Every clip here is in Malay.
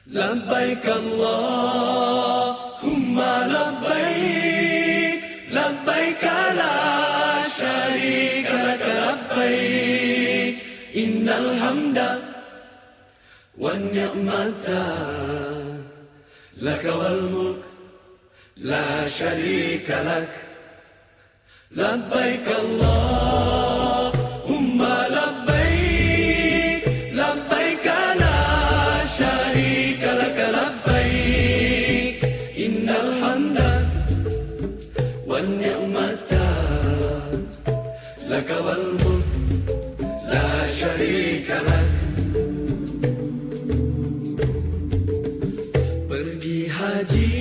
لبيك اللهم لبيك لبيك لا شريك لك لبيك إن الحمد والنعمة لك والملك لا شريك لك لبيك اللهم لبيك لبيك لا شريك لك لبيك إن الحمد والنعمة لك والملك لا شريك لك. Pergi haji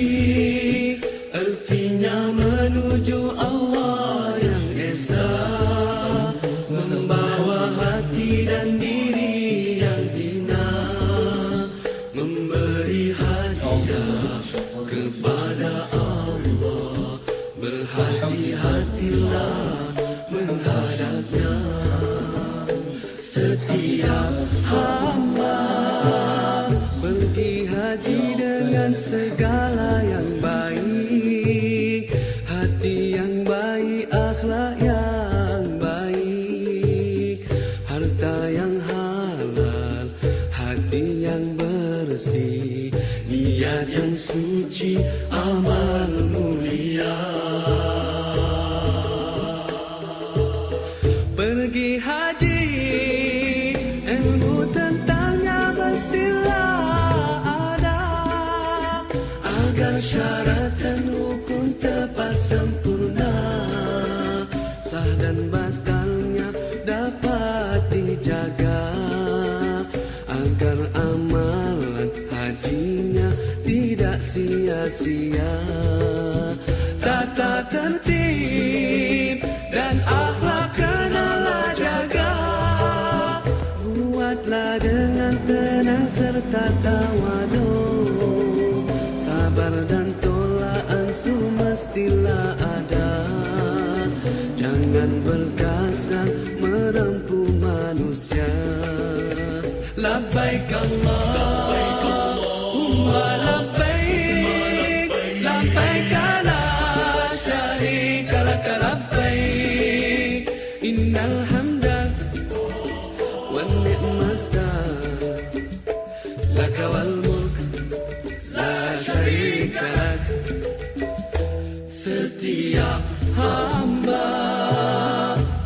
artinya menuju Allah yang esa, membawa hati dan diri yang hina, memberi hadiah kepada Allah. Berhati-hatilah menghadapnya. Setiap hamba pergi haji dengan segala yang baik, hati yang baik, akhlak yang baik, harta yang halal, hati yang bersih, niat yang suci, amal mulia. Pergi haji, ilmu tentangnya mestilah ada, agar syarat dan hukum tepat sempurna, sah dan batalnya dapat dijaga, agar amalan hajinya tidak sia-sia. Tata tertib dan akhlak kenalah jaga, buatlah dengan tenang serta tawadu, sabar dan tolak ansur mestilah ada. Jangan berkasar merempuh manusia. Labbaik Allahumma labbaik labbaik la syarika lak labbaik innal hamda wan ni'mata lak wal mulk la syarika lak. Setiap hamba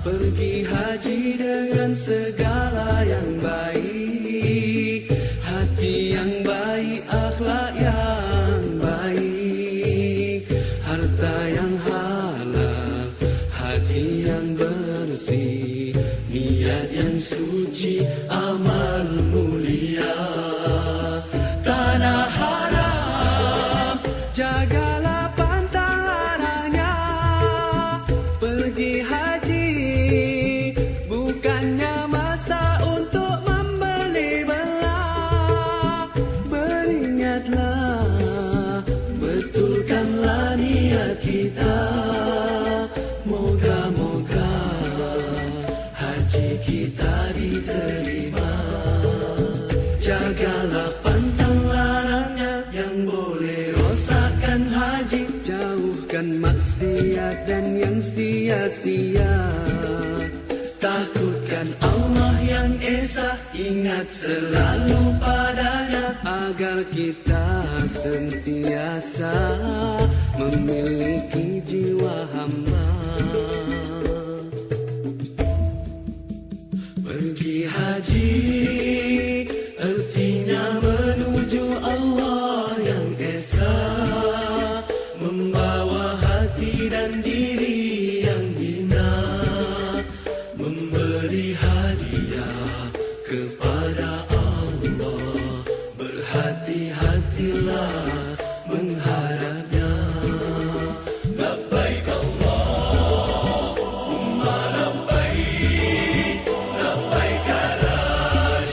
pergi haji dengan segala yang baik, hati yang baik, akhlak yang baik, harta yang halal, hati yang bersih, niat yang suci, amal mulia. Tanah haram jagalah pantang larangnya. Pergi haji bukannya masa untuk membeli belah. Beringatlah, betulkanlah niat kita. Moga-moga haji kita diterima. Jagalah pantang larangnya yang boleh rosakkan haji. Jauhkan maksiat dan yang sia-sia. Takutkan Allah yang esa, ingat selalu padanya, agar kita sentiasa memiliki jiwa hamba. Pergi haji artinya menuju Allah yang esa, membawa hati dan diri yang hina, memberi hadiah kepada Allah. Berhati-hatilah menghadapnya. Labbaik Allahumma labbaik labbaik la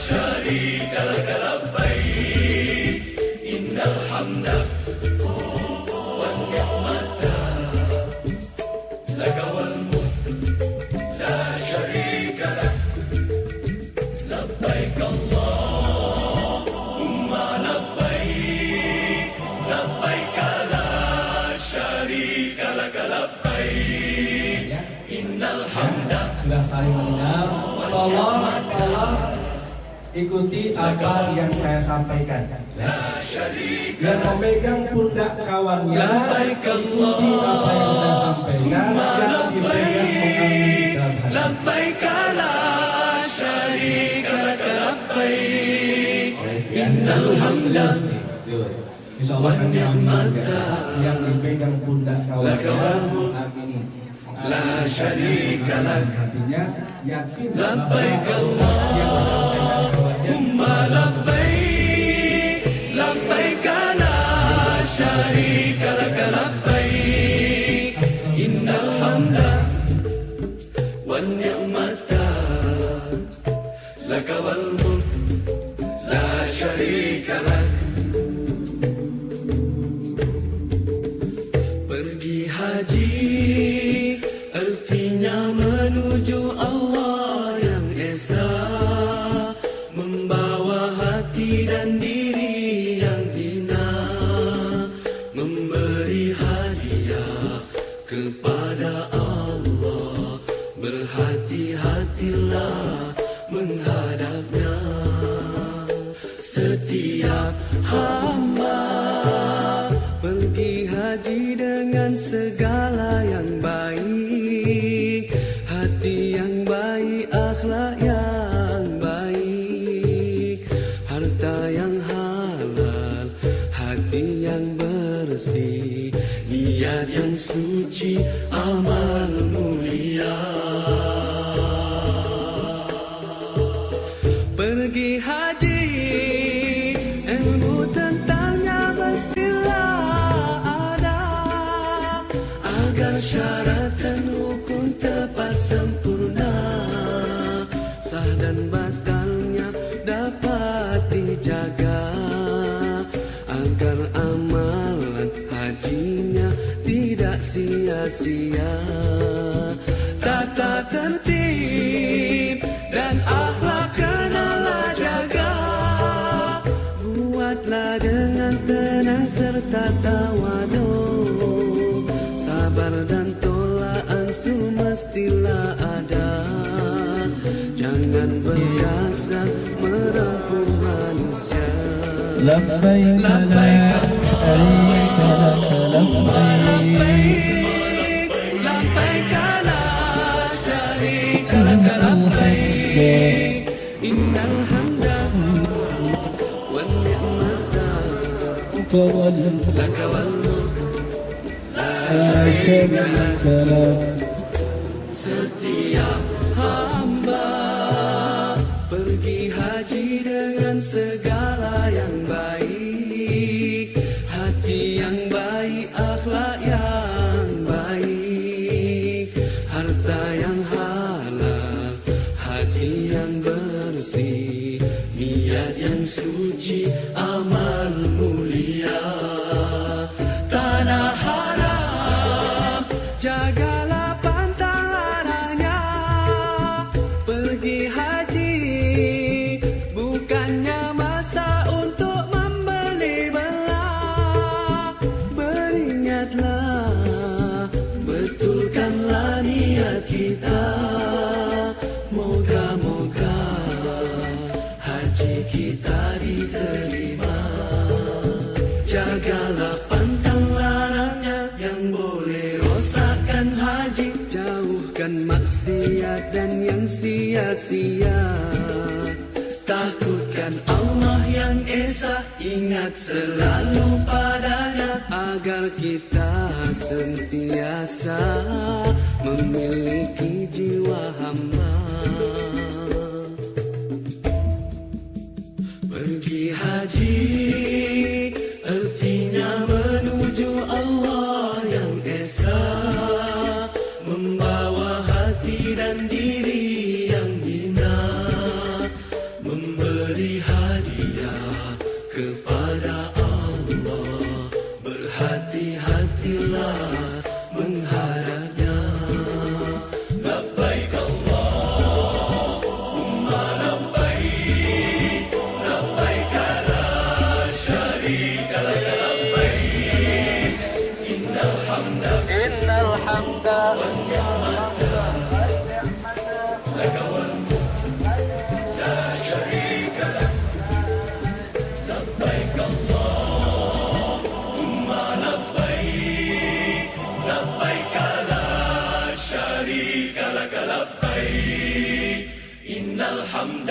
syarika lak labbaik innal hamda wan ni'mata lak wal mulk la syarika lak. Labbaik Allahumma labbaik saling mendengar. Tolong ikuti apa yang saya sampaikan. Yang memegang pundak kawannya, ikuti apa yang saya sampaikan. Yang dipegang mengamini dalam hati. Labbaik la syarika lak labbaik. Innal hamda Insyaallah kami amin. Yang dipegang pundak kawannya, amini. La syarika lak. Artinya yakin Labbaik yang disampaikan kawannya. Labbaik, labbaik la syarika lak labbaik. Innal hamda wan ni'mata laka wal mulk la syarika lak. Pergi haji artinya menuju Allah yang esa, membawa hati dan diri yang hina, memberi hadiah kepada Allah. Berhati-hatilah menghadapnya. Setiap hamba pergi haji dengan segala yang baik, hati yang baik, akhlak yang baik, harta yang halal, hati yang bersih, niat yang suci, amal mulia. Pergi haji, ilmu tentangnya mestilah ada, agar syarat dan rukun tepat sempurna, sah dan batalnya dapat dijaga, agar amalan hajinya tidak sia-sia. Tata tertib dan akhlak kenalah jaga, buatlah dengan tenang serta tawadu, sabar dan tolak ansur mestilah ada. Jangan berkasar merangkul manusia. Labbaik la syarika lak labbaik. Labbaik la syarika lak labbaik. Innal hamda wan ni'mata laka wal mulk la syarika lak. Setiap hamba pergi haji dengan segala yang baik, hati yang baik, akhlak yang baik, harta yang halal, hati yang bersih, niat yang suci, amal mulia. Tanah haram, jagalah pantang larangnya. Pergi haji bukannya masa untuk membeli belah. Beringatlah, betulkanlah niat kita. Moga-moga haji kita diterima. Jagalah pantang larangnya yang boleh rosakkan haji. Jauhkan maksiat dan yang sia-sia. Takutkan Allah yang esa, ingat selalu padanya, agar kita sentiasa memiliki jiwa hamba. Pergi haji artinya menuju Allah yang esa, membawa hati dan diri yang hina, memberi hadiah kepada Allah. Berhati-hatilah menghadapnya. Labbaik Allahumma labbaik, labbaik la syarika lak labbaik. Innal hamda Innal hamda wan ni'mata لك والملك لا شريك لك لبيك اللهم لبيك لبيك لا شريك لك لبيك إن الحمد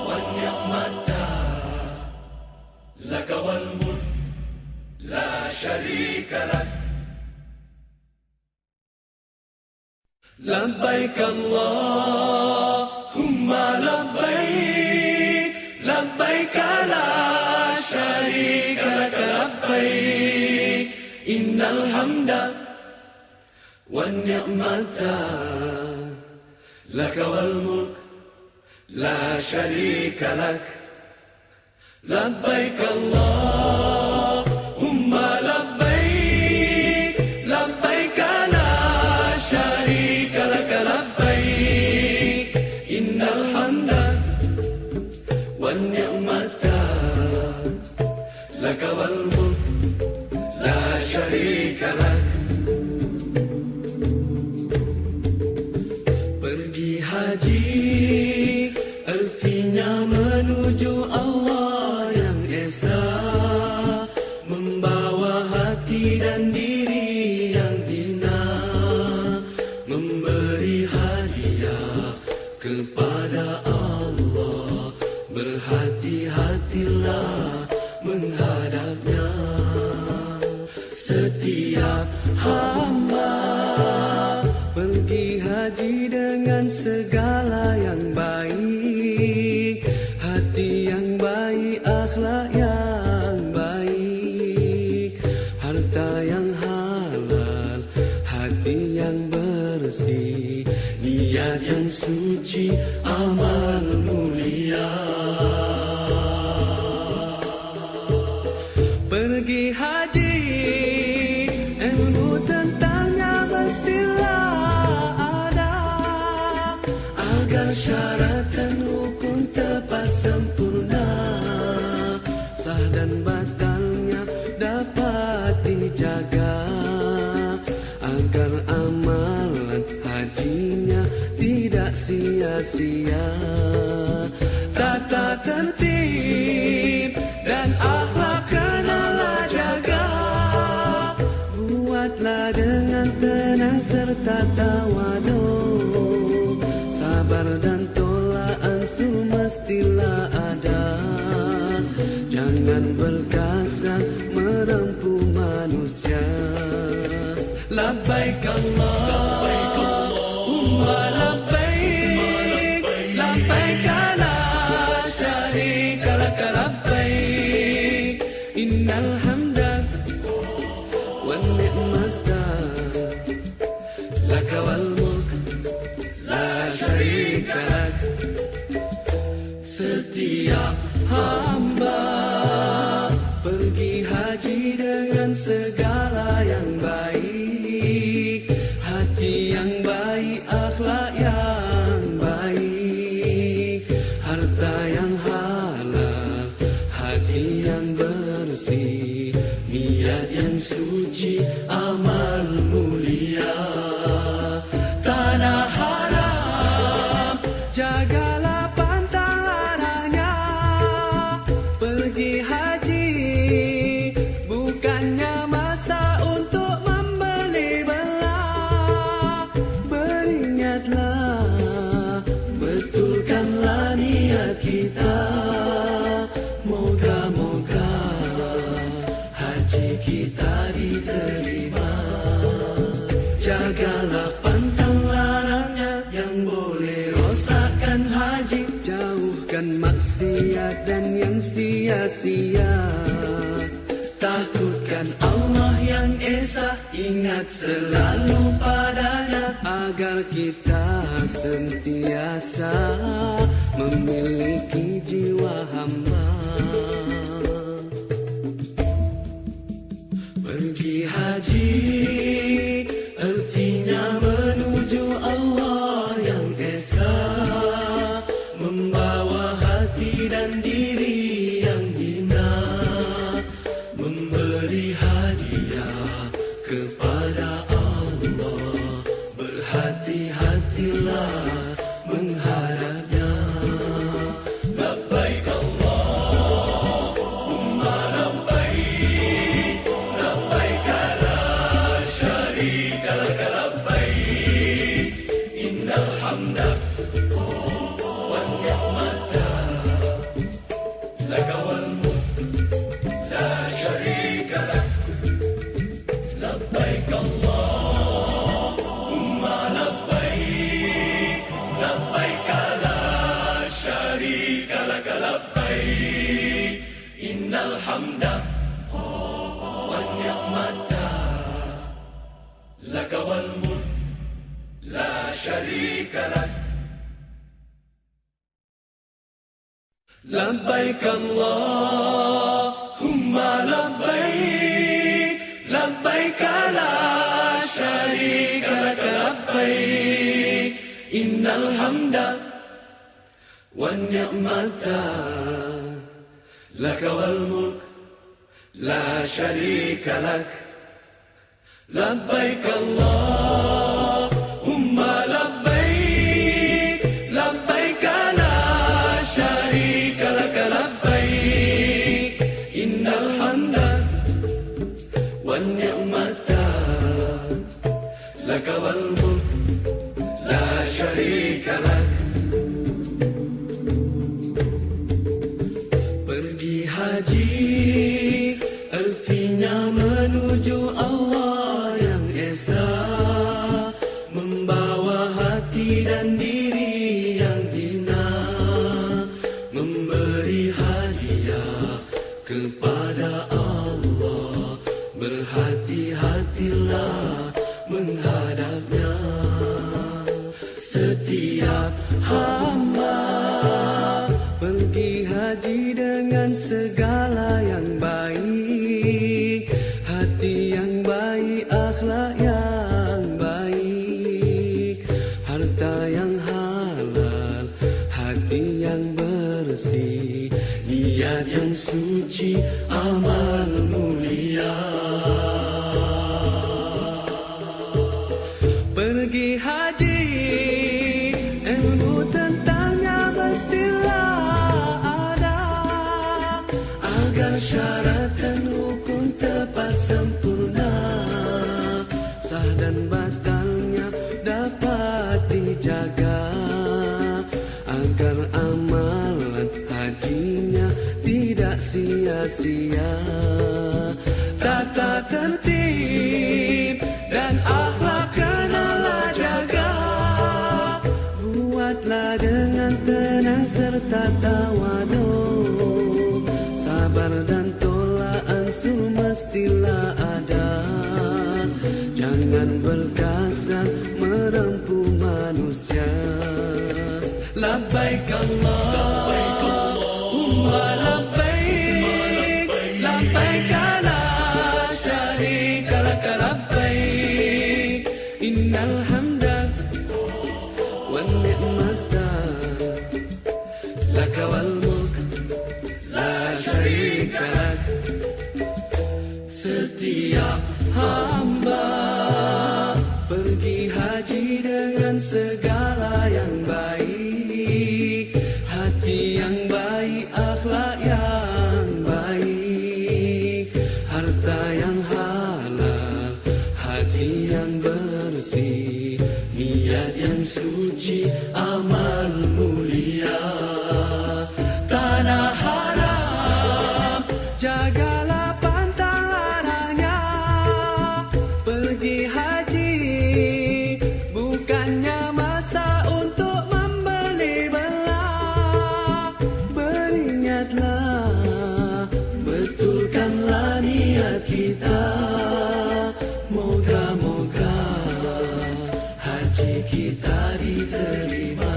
والنعمة لك والملك لا شريك لك لبيك اللهم لبيك لبيك لا شريك لك لبيك إن الحمد والنعمة لك والملك لا شريك لك لبيك اللهم لبيك لبيك لا شريك لك لبيك إن الحمد والنعمة لك والملك لا شريك لك Pergi haji artinya menuju Allah yang esa, membawa hati dan diri yang hina, memberi hadiah kepada Allah, berhati-hatilah menghadapnya. Setiap hamba pergi haji dengan segala yang baik, hati yang baik, akhlak yang baik, harta yang halal, hati yang bersih, niat yang suci, amal mulia. Pergi haji, ilmu tentangnya mestilah ada, agar syarat dan hukum tepat sempurna, sah dan batalnya dapat dijaga, agar amalan hajinya tidak sia-sia. Tata tertib dan akhlak kenalah jaga, buatlah dengan tenang serta tawadu, sabar dan tolak ansur mestilah ada, jangan berkasar merempuh manusia. Labbaik Allahumma labbaik labbaik la syarika lak labbaik innal hamda wan ni'mata lak wal mulk la syarika lak. Setiap hamba pergi haji dengan segala yang baik, hati yang baik, akhlak yang baik, harta yang halal, hati yang bersih, niat yang suci, amal mulia. Tanah haram, jagalah pantang larangnya. Pergi haji bukannya masa untuk membeli belah. Beringatlah, betulkanlah niat kita. Moga-moga haji kita diterima. Jagalah pantang larangnya yang boleh rosakkan haji. Jauhkan maksiat dan yang sia-sia. Takutkan Allah yang esa, ingat selalu padanya, agar kita sentiasa memiliki jiwa hamba. Pergi haji artinya menuju Allah yang esa, membawa hati dan diri yang hina, memberi hadiah kepada Allah, berhati-hatilah Innal hamda wan ni'mata laka wal mulk la syarika lak. Labbaik Allahumma labbaik, labbaik la syarika lak labbaik. Innal hamda wan ni'mata laka wal mulk la syarika lak. Labbaik Allahumma labbaik, labbaik la syarika lak labbaik. Innal hamda wan ni'mata laka wal mulk la syarika lak. Pergi haji artinya menuju Allah yang esa, membawa hati dan diri yang hina, memberi hadiah kepada Allah. Berhati-hatilah menghadapnya. Setiap hamba pergi haji dengan segala yang baik, hati yang baik, akhlak yang baik, harta yang halal, hati yang bersih, niat yang suci, amal mulia. Pergi haji, ilmu tentangnya mestilah ada, agar syarat dan rukun tepat sempurna, sah dan batalnya dapat dijaga, agar amalan hajinya tidak sia-sia. Tata tertib dan akhlak kenalah jaga, buatlah dengan tenang serta tawadu, sabar dan tolak ansur mestilah ada. Jangan berkasar merempuh manusia. Labbaik Allahumma labbaik, labbaik la syarika lak labbaik. Innal hamda wan ni'mata laka wal mulk la syarika lak. Setiap hamba pergi haji dengan segala yang baik, hati yang baik, akhlak yang baik, harta yang halal, hati yang bersih, niat yang suci, amal mulia. Tanah haram jagalah pantang larangnya. Pergi haji bukannya masa untuk membeli belah. Beringatlah, betulkanlah niat kita. Moga-moga haji kita diterima.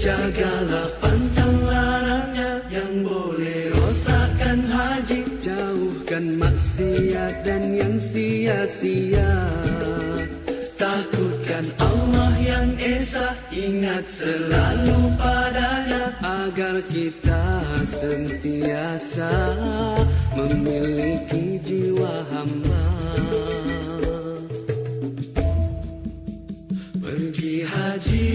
Jagalah pantang larangnya yang boleh rosakkan haji. Jauhkan maksiat dan yang sia-sia. Takutkan Allah yang esa, ingat selalu padanya, agar kita sentiasa memiliki jiwa hamba. Pergi haji